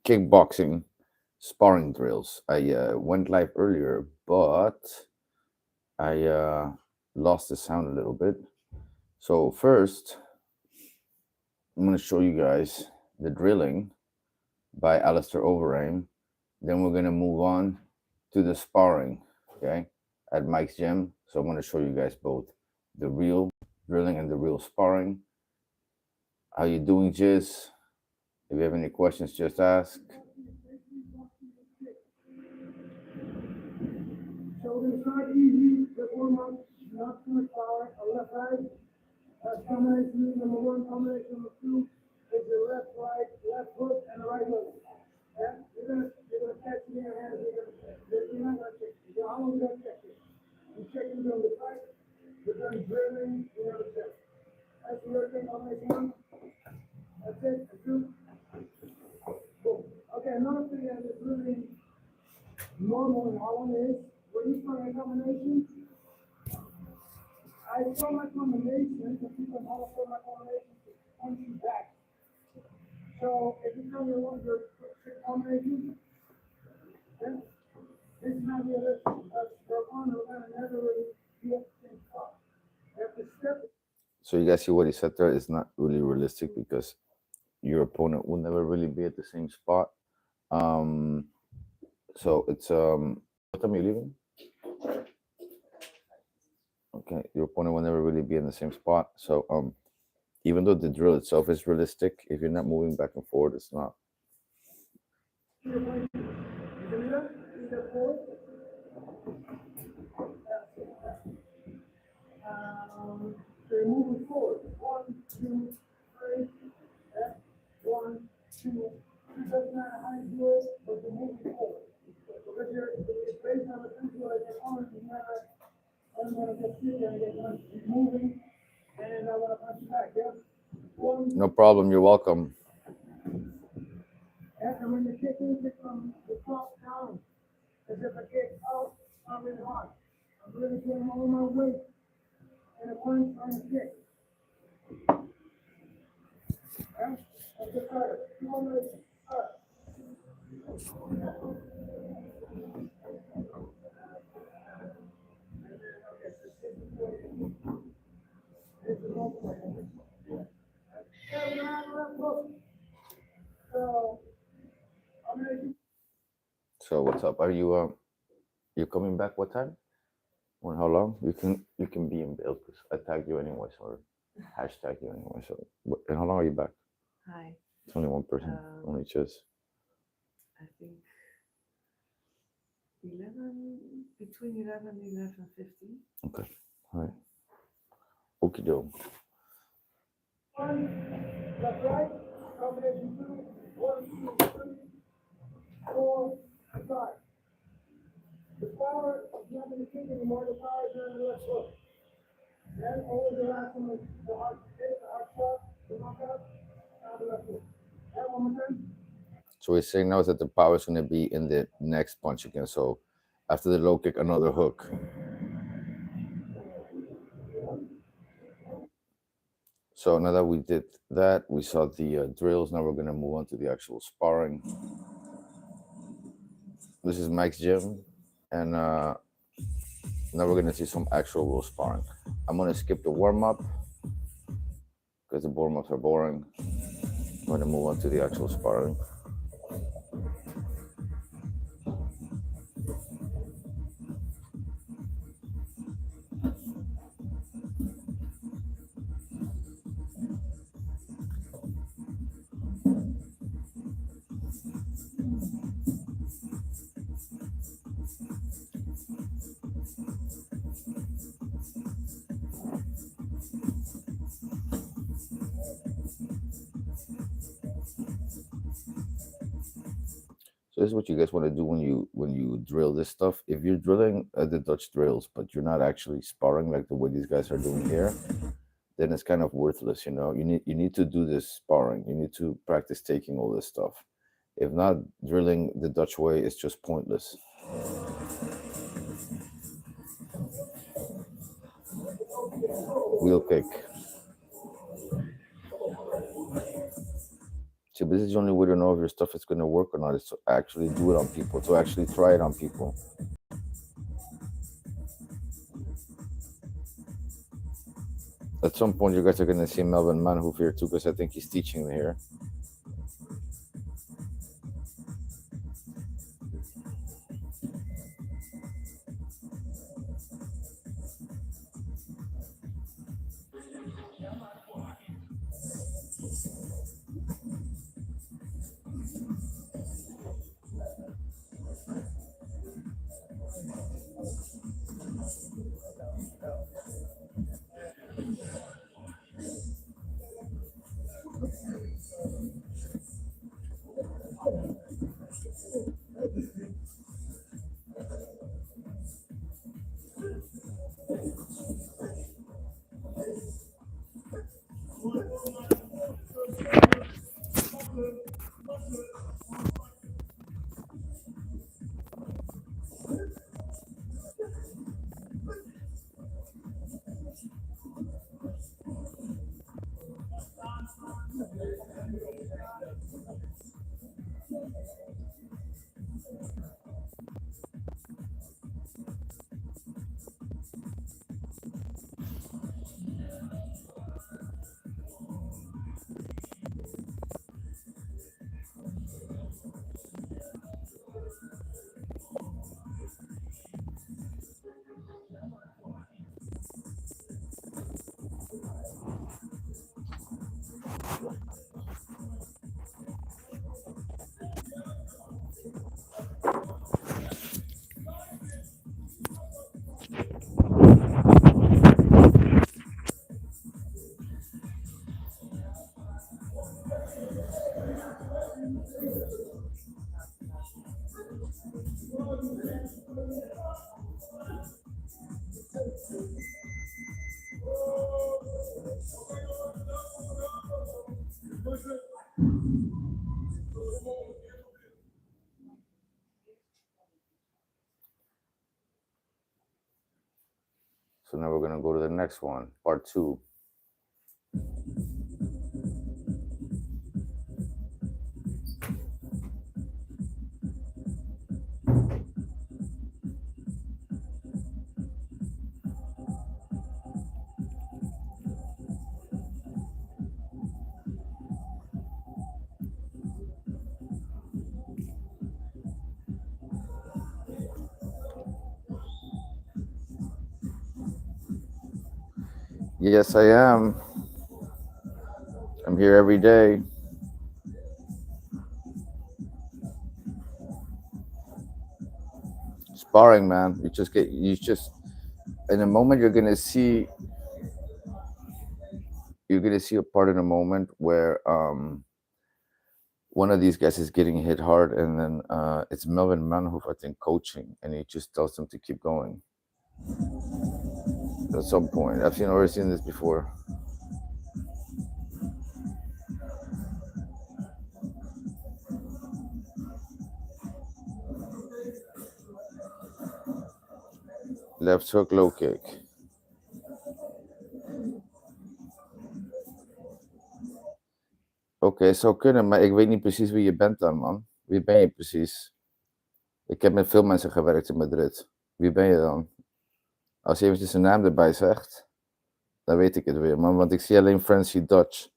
kickboxing sparring drills. I went live earlier, but I lost the sound a little bit. So first, I'm going to show you guys the drilling by Alistair Overeem. Then we're going to move on to the sparring, okay, at Mike's gym. So I'm going to show you guys both the real drilling and the real sparring. How you doing, Jizz? If you have any questions, just ask. So we're going to start easy, the warm-up, not too much power, on left side. Combination number one, combination number two is the left, right, left hook, and the right hook. Yeah? You're gonna catch it in your hands, you're not gonna check it. How long are you gonna check it? You're checking on the side, you're done drilling, you never check. That's your thing, combination one. That's it, that's two. Boom. Okay, another thing that is really normal in Holland is when you start a combination, I saw my combination, the people know for my combination to punch you back. So if you tell me what your combination, then this is not realistic. Your honor will never really be at the same spot. You have to step it. So you guys see what he said there is not really realistic because your opponent will never really be at the same spot. So it's what time are you leaving? Okay, your opponent will never really be in the same spot. So even though the drill itself is realistic, if you're not moving back and forward, it's not. So you're moving forward. 1, 2, 3. 1, 2. It doesn't matter how you do it, but you're moving forward. Because it's based on the principle that your opponent is never, I'm going to get hit and get punched. He's moving, and I want to punch you back. Yeah? No problem. You're welcome. And when you're kicking, kick from the top down, as if I kick out, not really hard. I'm really putting all my weight in a punch on a kick. Yeah? That's the start. 2 more minutes. Start. So what's up? Are you you coming back? What time? When? How long? You can be in bail because I tagged you anyway, or hashtag you anyway. So and how long are you back? Hi. It's only one person. Only just. I think 11, between 11 and 11:50. Okay. All right. Okie doke. 1, left, right, combination 2, 1, 2, 3, 4, 5. The power is not in the kick anymore, the power is in the left foot. Then always the last one is the hard hit, the hard shot, the knockout, now the left foot. That one more time. So we're saying now is that the power is going to be in the next punch again. So after the low kick, another hook. So now that we did that, we saw the drills. Now we're going to move on to the actual sparring. This is Mike's gym, and now we're going to see some actual real sparring. I'm going to skip the warm-up because the warm-ups are boring. I'm going to move on to the actual sparring. So this is what you guys want to do when you drill this stuff. If you're drilling the Dutch drills, but you're not actually sparring like the way these guys are doing here, then it's kind of worthless. You know, you need to do this sparring. You need to practice taking all this stuff. If not, drilling the Dutch way is just pointless. Wheel kick. See, but this is the only way to know if your stuff is going to work or not, is to actually do it on people, to actually try it on people. At some point, you guys are going to see Melvin Manhoef here too, because I think he's teaching here. So now we're going to go to the next one, part 2. Yes, I am. I'm here every day. Sparring, man. In a moment, you're going to see a part in a moment where one of these guys is getting hit hard, and then it's Melvin Manhoef, I think, coaching, and he just tells them to keep going. At some point, I've already seen this before. Left hook, low kick. Oké, zou kunnen, maar ik weet niet precies wie je bent dan, man. Wie ben je precies? Ik heb met veel mensen gewerkt in Madrid. Wie ben je dan? Als je eventjes een naam erbij zegt, dan weet ik het weer, man. Want ik zie alleen Francie Dutch.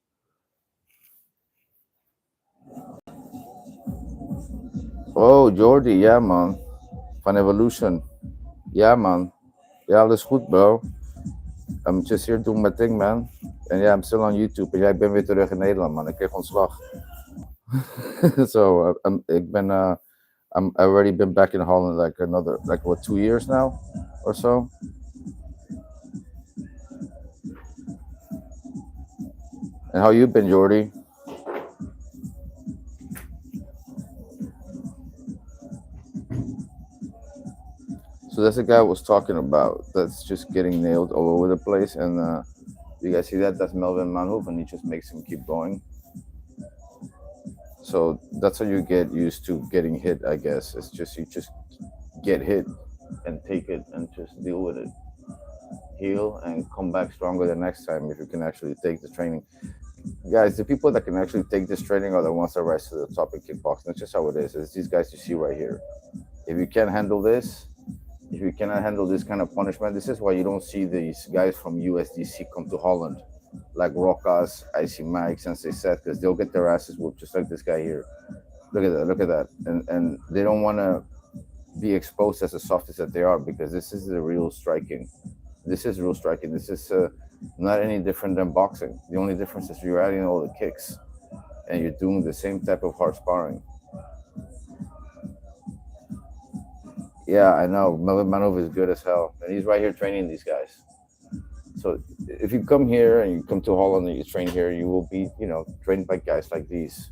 Oh, Jordi, ja, man. Van Evolution. Ja, man. Ja, alles goed, bro. I'm just here doing my thing, man. En ja, I'm still on YouTube. En ja, ik ben weer terug in Nederland, man. Ik kreeg ontslag. So, I've already been back in Holland like 2 years now or so. And how you been, Jordy? So that's the guy I was talking about. That's just getting nailed all over the place. And you guys see that? That's Melvin Manhoef, and he just makes him keep going. So that's how you get used to getting hit, I guess. It's just you just get hit and take it and just deal with it. Heal and come back stronger the next time if you can actually take the training. Guys, the people that can actually take this training are the ones that rise to the top in kickboxing. That's just how it is. It's these guys you see right here. If you can't handle this, if you cannot handle this kind of punishment, this is why you don't see these guys from USDC come to Holland, like Rokas, Icy Mike, Sensei Seth, because they'll get their asses whooped just like this guy here. Look at that, and they don't want to be exposed as the softest that they are because this is the real striking. This is real striking. This is not any different than boxing. The only difference is you're adding all the kicks and you're doing the same type of hard sparring. Yeah, I know. Melvin Manhoef is good as hell, and he's right here training these guys. So if you come here and you come to Holland and you train here, you will be, trained by guys like these.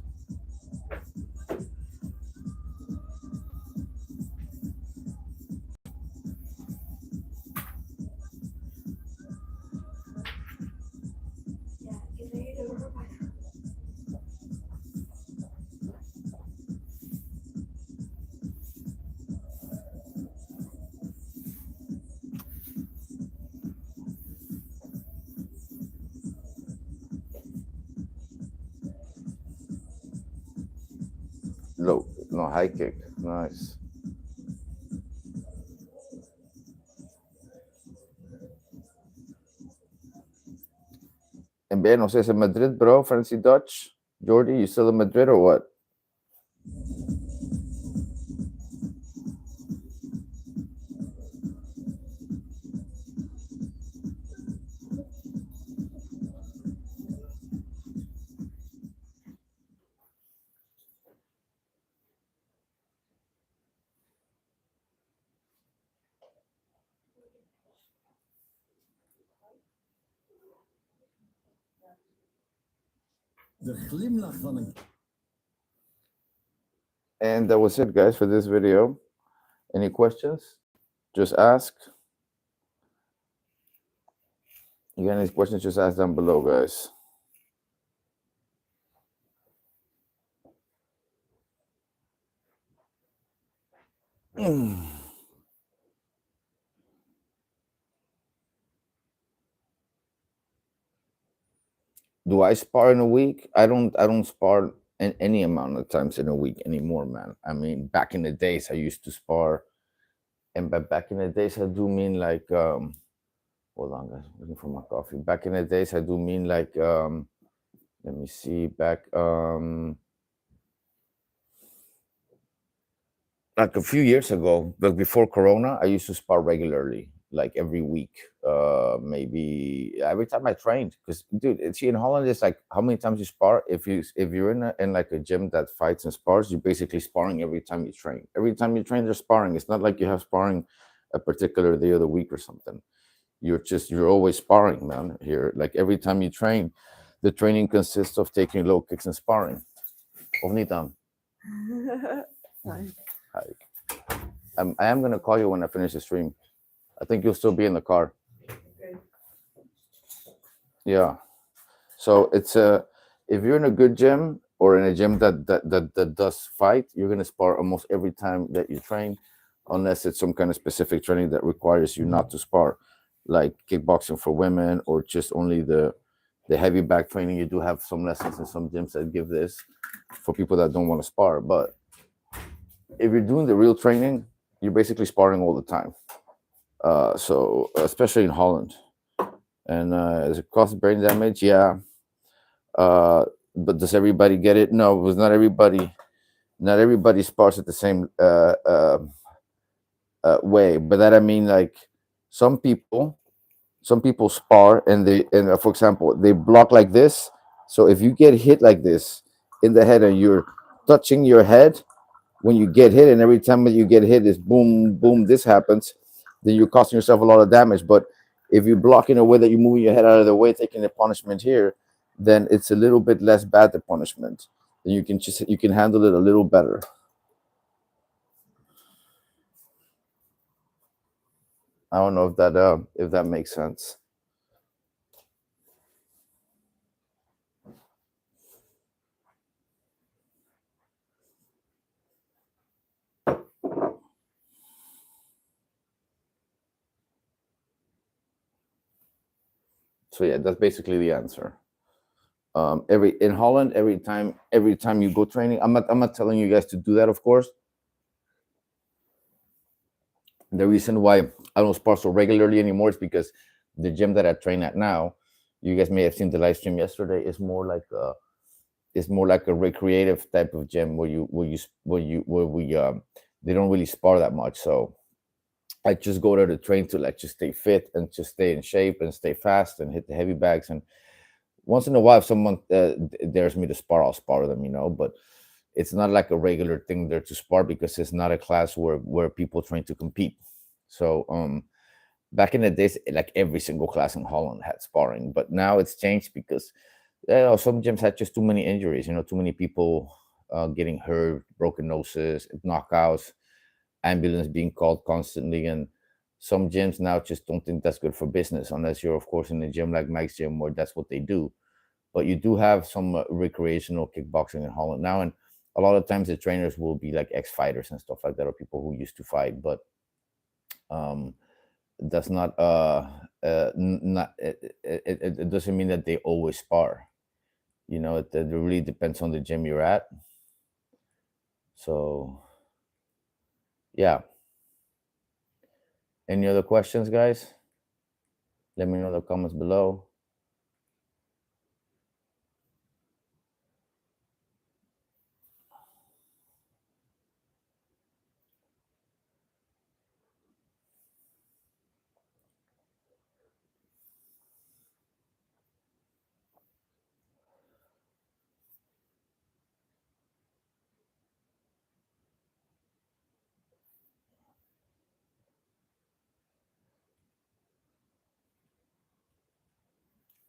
Low, no high kick, nice. And Ben, says in Madrid, bro, fancy Dutch. Jordy, you still in Madrid or what? De glimlach van een. And that was it, guys, for this video. Any questions? Just ask. You got any questions? Just ask down below, guys. Do I spar in a week? I don't spar in any amount of times in a week anymore, man. I mean, back in the days I used to spar, and by back in the days I do mean like hold on, guys, I'm looking for my coffee. Back in the days I do mean like let me see, back like a few years ago, like before Corona, I used to spar regularly, like every week, maybe every time I trained. Because, dude, see, in Holland, it's like how many times you spar. If you're in like a gym that fights and spars, you're basically sparring every time you train. Every time you train, there's sparring. It's not like you have sparring a particular day of the week or something. You're always sparring, man. Here, like every time you train, the training consists of taking low kicks and sparring. Of niet aan. Fine. Hi. I am gonna call you when I finish the stream. I think you'll still be in the car. Okay. Yeah. So it's if you're in a good gym or in a gym that does fight, you're gonna spar almost every time that you train, unless it's some kind of specific training that requires you not to spar, like kickboxing for women or just only the heavy back training. You do have some lessons in some gyms that give this for people that don't want to spar, but if you're doing the real training, you're basically sparring all the time. So especially in Holland, and does it cause brain damage? Yeah. But does everybody get it? No, because not everybody. Not everybody spars at the same way. But that I mean, like some people spar and for example, they block like this. So if you get hit like this in the head and you're touching your head when you get hit, and every time that you get hit is boom, boom, this happens, then you're costing yourself a lot of damage. But if you block in a way that you're moving your head out of the way, taking the punishment here, then it's a little bit less bad, the punishment. Then you can handle it a little better. I don't know if that makes sense. So yeah, that's basically the answer. Every in Holland, every time you go training, I'm not telling you guys to do that, of course. The reason why I don't spar so regularly anymore is because the gym that I train at now, you guys may have seen the live stream yesterday, is more like a recreative type of gym where they don't really spar that much. So I just go there to train to like just stay fit and just stay in shape and stay fast and hit the heavy bags. And once in a while, if someone dares me to spar, I'll spar them. But it's not like a regular thing there to spar because it's not a class where people train to compete. So back in the days, like every single class in Holland had sparring, but now it's changed because some gyms had just too many injuries. Too many people getting hurt, broken noses, knockouts, ambulance being called constantly, and some gyms now just don't think that's good for business unless you're, of course, in a gym like Mike's gym where that's what they do. But you do have some recreational kickboxing in Holland now, and a lot of times the trainers will be like ex-fighters and stuff like that, or people who used to fight. But um, that's not not it doesn't mean that they always spar. It really depends on the gym you're at. So yeah. Any other questions, guys? Let me know in the comments below.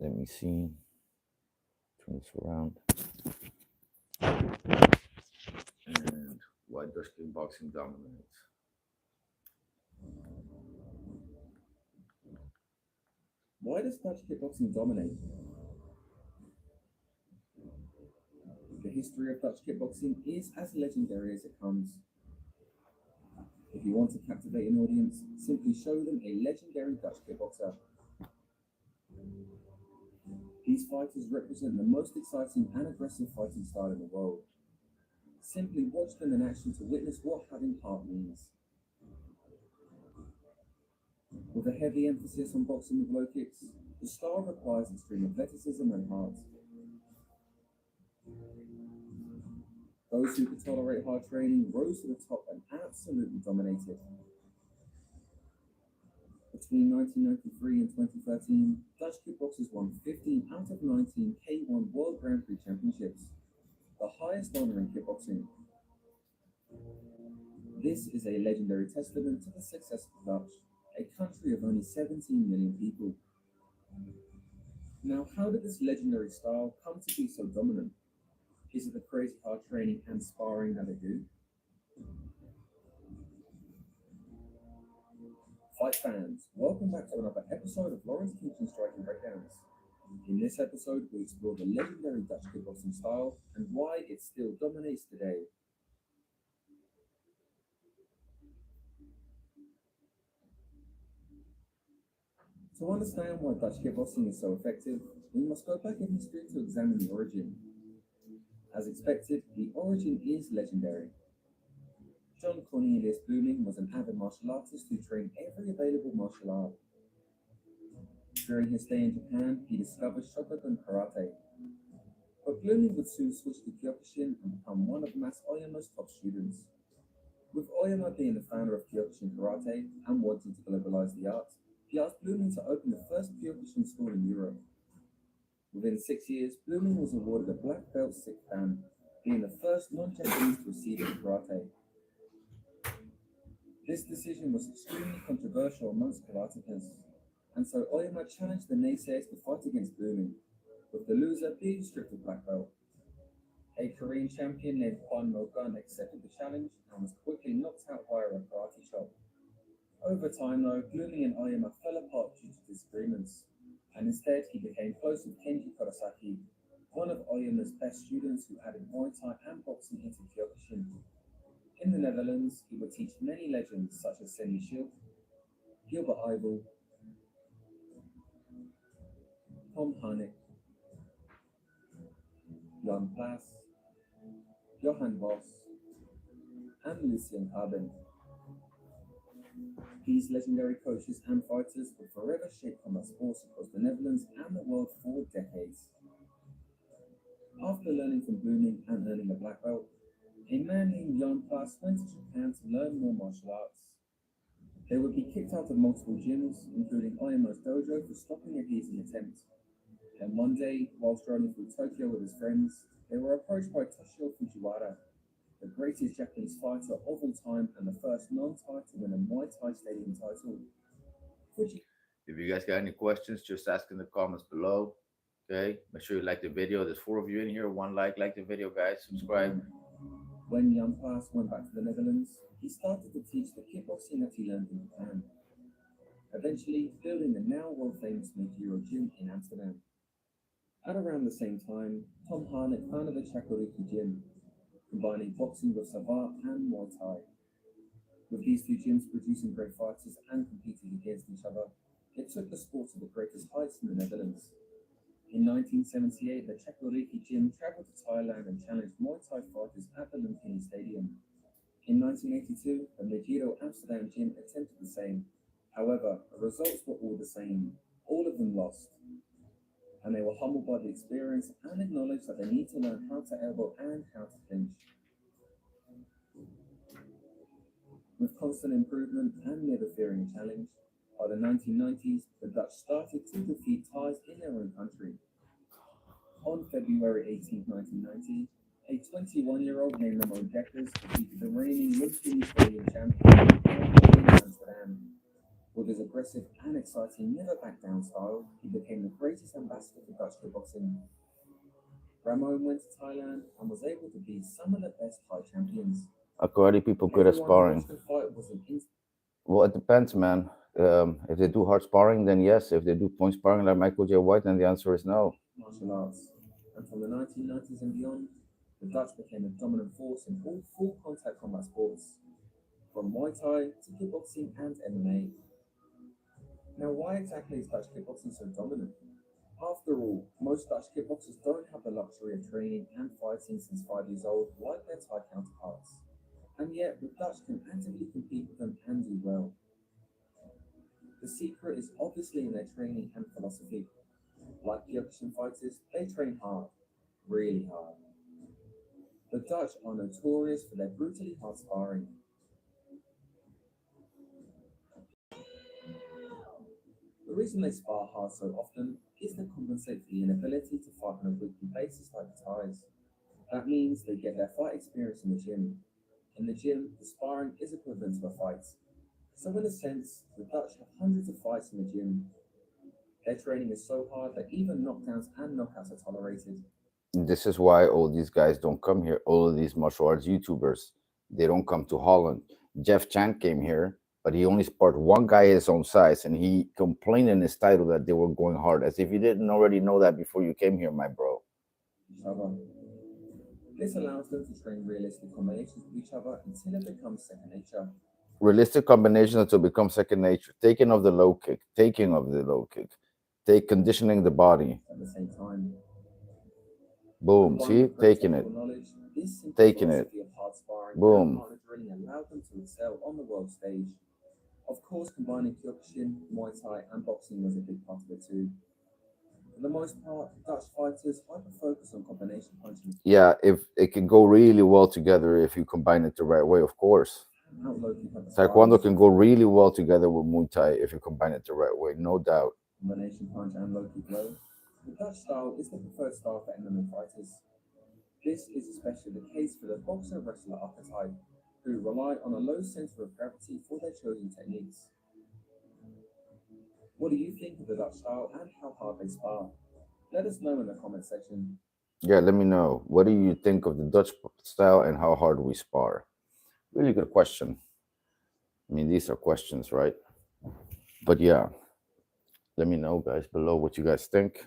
Let me see. Turn this around. And why does kickboxing dominate? Why does Dutch kickboxing dominate? The history of Dutch kickboxing is as legendary as it comes. If you want to captivate an audience, simply show them a legendary Dutch kickboxer. These fighters represent the most exciting and aggressive fighting style in the world. Simply watch them in action to witness what having heart means. With a heavy emphasis on boxing with low kicks, the style requires extreme athleticism and heart. Those who could tolerate hard training rose to the top and absolutely dominated. Between 1993 and 2013, Dutch kickboxers won 15 out of 19 K1 World Grand Prix Championships, the highest honor in kickboxing. This is a legendary testament to the success of the Dutch, a country of only 17 million people. Now, how did this legendary style come to be so dominant? Is it the crazy hard training and sparring that they do? Fight fans, welcome back to another episode of Lawrence Kitchen Striking Breakdowns. In this episode, we explore the legendary Dutch kickboxing style and why it still dominates today. To understand why Dutch kickboxing is so effective, we must go back in history to examine the origin. As expected, the origin is legendary. John Cornelius Blooming was an avid martial artist who trained every available martial art. During his stay in Japan, he discovered Shotokan karate. But Blooming would soon switch to Kyokushin and become one of Mas Oyama's top students. With Oyama being the founder of Kyokushin karate and wanting to globalize the art, he asked Blooming to open the first Kyokushin school in Europe. Within 6 years, Blooming was awarded a black belt sixth dan, being the first non-Japanese to receive it in karate. This decision was extremely controversial amongst karatekas, and so Oyama challenged the naysayers to fight against Blooming, with the loser being stripped of black belt. A Korean champion named Hwan Mo-gun accepted the challenge and was quickly knocked out via a karate chop. Over time though, Blooming and Oyama fell apart due to disagreements, and instead he became close with Kenji Kurosaki, one of Oyama's best students who added Muay Thai and boxing into Kyokushin. In the Netherlands, he would teach many legends such as Senny Shield, Gilbert Eibel, Tom Harnick, Jan Plass, Johan Voss, and Lucien Carben. These legendary coaches and fighters would forever shape combat sports across the Netherlands and the world for decades. After learning from Blooming and earning a black belt, a man named Jan Plass went to Japan to learn more martial arts. They would be kicked out of multiple gyms, including Ayamo's dojo, for stopping a heating attempt. And one day, while strolling through Tokyo with his friends, they were approached by Toshio Fujiwara, the greatest Japanese fighter of all time and the first non-Thai to win a Muay Thai stadium title. If you guys got any questions, just ask in the comments below. Okay, make sure you like the video. There's 4 of you in here. One like the video, guys. Subscribe. When Jan Plass went back to the Netherlands, he started to teach the kickboxing that he learned in Japan, eventually building the now world-famous Duro gym in Amsterdam. At around the same time, Tom Harnett founded the Chakuriki Gym, combining boxing with Savate and Muay Thai. With these two gyms producing great fighters and competing against each other, it took the sport to the greatest heights in the Netherlands. In 1978, the Chakuriki Gym traveled to Thailand and challenged Muay Thai fighters at the Lumpini Stadium. In 1982, the Megiddo Amsterdam Gym attempted the same. However, the results were all the same. All of them lost. And they were humbled by the experience and acknowledged that they need to learn how to elbow and how to clinch. With constant improvement and never fearing a challenge, by the 1990s, the Dutch started to defeat Thais in their own country. On February 18, 1990, a 21-year-old named Ramon Dekkers defeated the reigning Lumpini Stadium champion in Amsterdam. With his aggressive and exciting never-back-down style, he became the greatest ambassador for Dutch kickboxing. Ramon went to Thailand and was able to beat some of the best Thai champions. Are karate people good at sparring? Well, it depends, man. If they do hard sparring, then yes. If they do point sparring like Michael J. White, then the answer is no. Martial arts. And from the 1990s and beyond, the Dutch became a dominant force in all full contact combat sports, from Muay Thai to kickboxing and MMA. Now, why exactly is Dutch kickboxing so dominant? After all, most Dutch kickboxers don't have the luxury of training and fighting since 5 years old like their Thai counterparts. And yet, the Dutch can actively compete with them and do well. The secret is obviously in their training and philosophy. Like Kyokushin fighters, they train hard, really hard. The Dutch are notorious for their brutally hard sparring. The reason they spar hard so often is to compensate for the inability to fight on a weekly basis like the Thais. That means they get their fight experience in the gym. In the gym, the sparring is equivalent to a fight. So in a sense, the Dutch have hundreds of fights in the gym. Their training is so hard that even knockdowns and knockouts are tolerated. This is why all these guys don't come here. All of these martial arts YouTubers, they don't come to Holland. Jeff Chan came here, but he only sparred one guy his own size, and he complained in his title that they were going hard, as if you didn't already know that before you came here, my bro. This allows them to train realistic combinations with each other until it becomes second nature. Realistic combinations until it becomes second nature. Taking of the low kick, conditioning the body. At the same time, boom, see, taking it, taking it, boom. Really allowed them to excel on the world stage. Of course, combining Kyokushin, Muay Thai, and boxing was a big part of it too. For the most part, Dutch fighters hyper-focus on combination punching. Yeah, if it can go really well together if you combine it the right way, of course. Taekwondo can go really well together with Muay Thai if you combine it the right way, no doubt. Combination punch and low kick blow. The Dutch style is the preferred style for MMA fighters. This is especially the case for the boxer-wrestler archetype, who rely on a low center of gravity for their chosen techniques. What do you think of the Dutch style and how hard they spar? Let us know in the comment section. Yeah, let me know. What do you think of the Dutch style and how hard we spar? Really good question. I mean, these are questions, right? But yeah, let me know, guys, below what you guys think.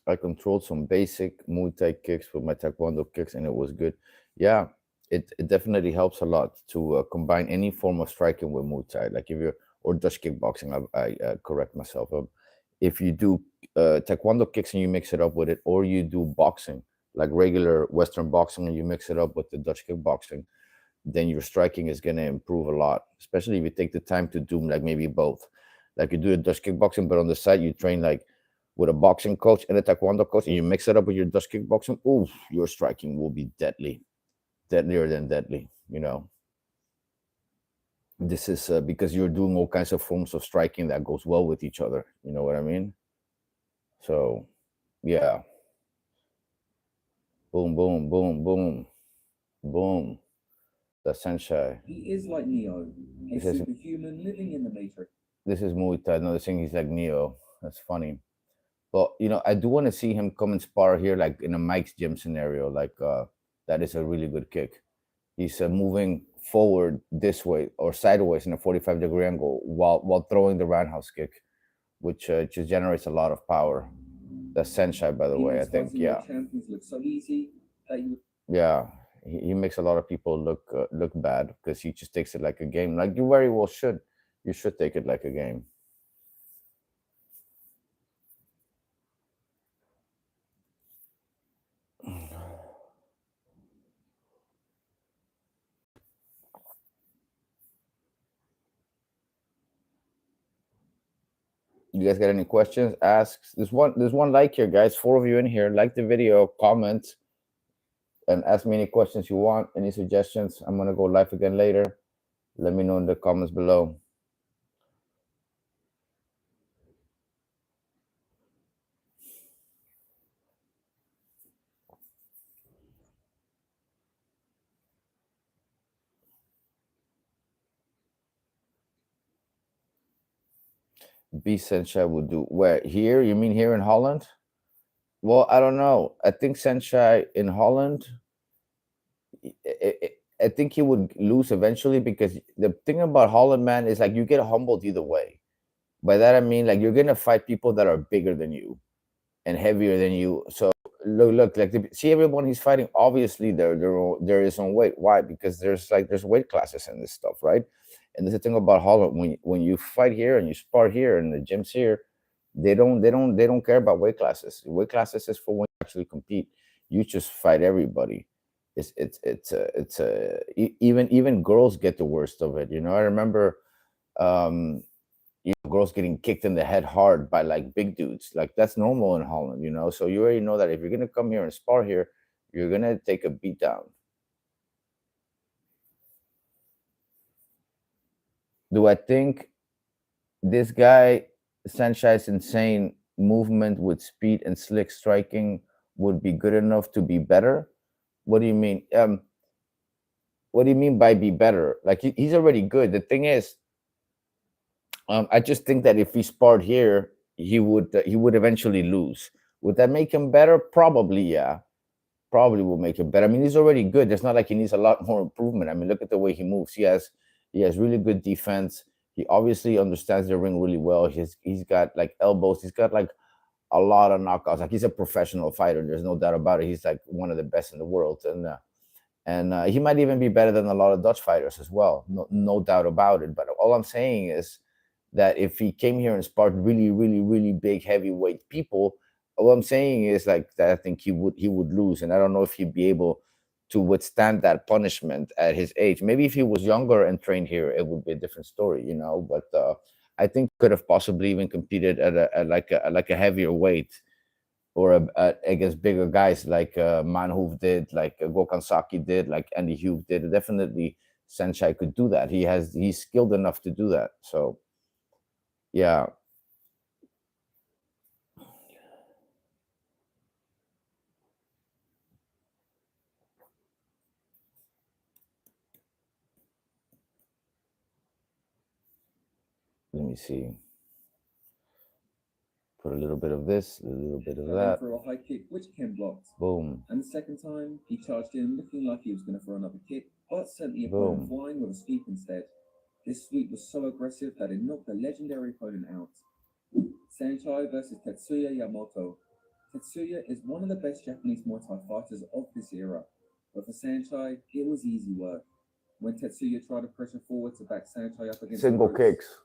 I controlled some basic Muay Thai kicks with my Taekwondo kicks, and it was good. Yeah, it definitely helps a lot to combine any form of striking with Muay Thai. Like if you're or Dutch kickboxing, I correct myself. If you do Taekwondo kicks and you mix it up with it, or you do boxing like regular Western boxing and you mix it up with the Dutch kickboxing, then your striking is going to improve a lot, especially if you take the time to do like maybe both. Like you do a Dutch kickboxing, but on the side you train like with a boxing coach and a taekwondo coach, and you mix it up with your Dutch kickboxing. Ooh, your striking will be deadly, deadlier than deadly. You know, this is because you're doing all kinds of forms of striking that goes well with each other. You know what I mean? So, yeah, boom, boom, boom, boom, boom. The sunshine. He is like Neo, a This is superhuman living in the Matrix. this is Muay Thai. Another thing, he's like Neo. That's funny. But I do want to see him come and spar here, like in a Mike's gym scenario. Like that is a really good kick. He's moving forward this way or sideways in a 45-degree angle while throwing the roundhouse kick, which just generates a lot of power. That's Senshai, by the He way. I makes think, fighting world champions look so easy that you yeah, he makes a lot of people look bad because he just takes it like a game. Like you very well should. You should take it like a game. You guys got any questions? Ask. There's one like here, guys. 4 of you in here. Like the video, comment, and ask me any questions you want. Any suggestions? I'm gonna go live again later. Let me know in the comments below. B Senshai would do where here? You mean here in Holland? Well, I don't know. I think Senshai in Holland. I think he would lose eventually because the thing about Holland, man, is like you get humbled either way. By that I mean like you're gonna fight people that are bigger than you and heavier than you. So look, like see everyone he's fighting. Obviously, they're his own weight. Why? Because there's weight classes in this stuff, right? And there's the thing about Holland when you fight here and you spar here and the gyms here, they don't care about weight classes. Weight classes is for when you actually compete. You just fight everybody. Even girls get the worst of it. I remember um girls getting kicked in the head hard by like big dudes. Like that's normal in Holland. So you already know that if you're gonna come here and spar here, you're gonna take a beat down. Do I think this guy Sanchez's insane movement with speed and slick striking would be good enough to be better? What do you mean? What do you mean by be better? Like he's already good. The thing is, I just think that if he sparred here, he would eventually lose. Would that make him better? Probably, yeah. Probably will make him better. I mean, he's already good. It's not like he needs a lot more improvement. I mean, look at the way he moves. He has really good defense. He obviously understands the ring really well. He's got like elbows. He's got like a lot of knockouts. Like he's a professional fighter. There's no doubt about it. He's like one of the best in the world, and he might even be better than a lot of Dutch fighters as well. No doubt about it. But all I'm saying is that if he came here and sparred really, really, really big heavyweight people, all I'm saying is like that I think he would lose, and I don't know if he'd be able to withstand that punishment at his age. Maybe if he was younger and trained here, it would be a different story. But I think could have possibly even competed at like a heavier weight or against bigger guys like Manhoef did, like Gokhan Saki did, like Andy Hugh did. Definitely, Senshai could do that. He's skilled enough to do that. So yeah. Let me see. Put a little bit of this, a little bit of got him that. for a high kick, which Ken blocked. Boom. And the second time, he charged in looking like he was going to throw another kick, but sent the Boom. opponent flying with a sweep instead. This sweep was so aggressive that it knocked the legendary opponent out. Sanchai versus Tetsuya Yamamoto. Tetsuya is one of the best Japanese Muay Thai fighters of this era, but for Sanchai, it was easy work. When Tetsuya tried to pressure forward to back Sanchai up against Single the ropes, kicks.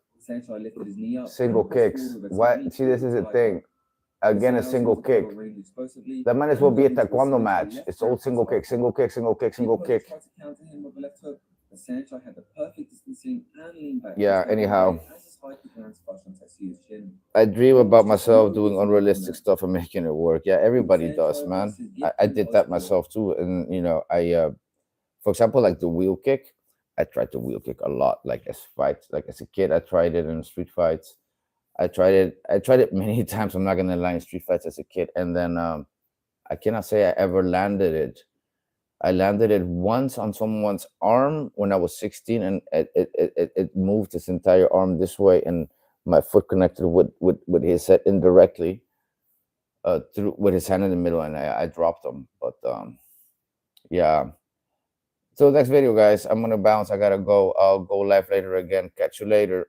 Sanchai lifted his knee up. Single and pressed kicks. forward with a What? technique See, this is the called thing. Tiger. Again, a This single allows him to kick. follow range explosively That might as and well be a go into a taekwondo cemented match. left It's all hook single as kick, well. single kick, single kick, The single opponent kick. tried to counter him with a left hook, but Sanchai had the perfect distancing and lean back. Yeah, to stay anyhow. away as his high kick lands flush on Tetsuya's chin. I dream It about was just myself no doing easy work on unrealistic that. stuff and making it work. Yeah, everybody Sanchai does, man. versus I Gipton did that Ozpur. myself too. And you know, for example, like the wheel kick, I tried the wheel kick a lot. Like as a kid, I tried it in street fights. I tried it many times. I'm not gonna lie, in street fights as a kid. And then I cannot say I ever landed it. I landed it once on someone's arm when I was 16, and it moved his entire arm this way, and my foot connected with his head indirectly, through with his hand in the middle, and I dropped him. But yeah. So next video, guys, I'm gonna bounce. I gotta go. I'll go live later again. Catch you later.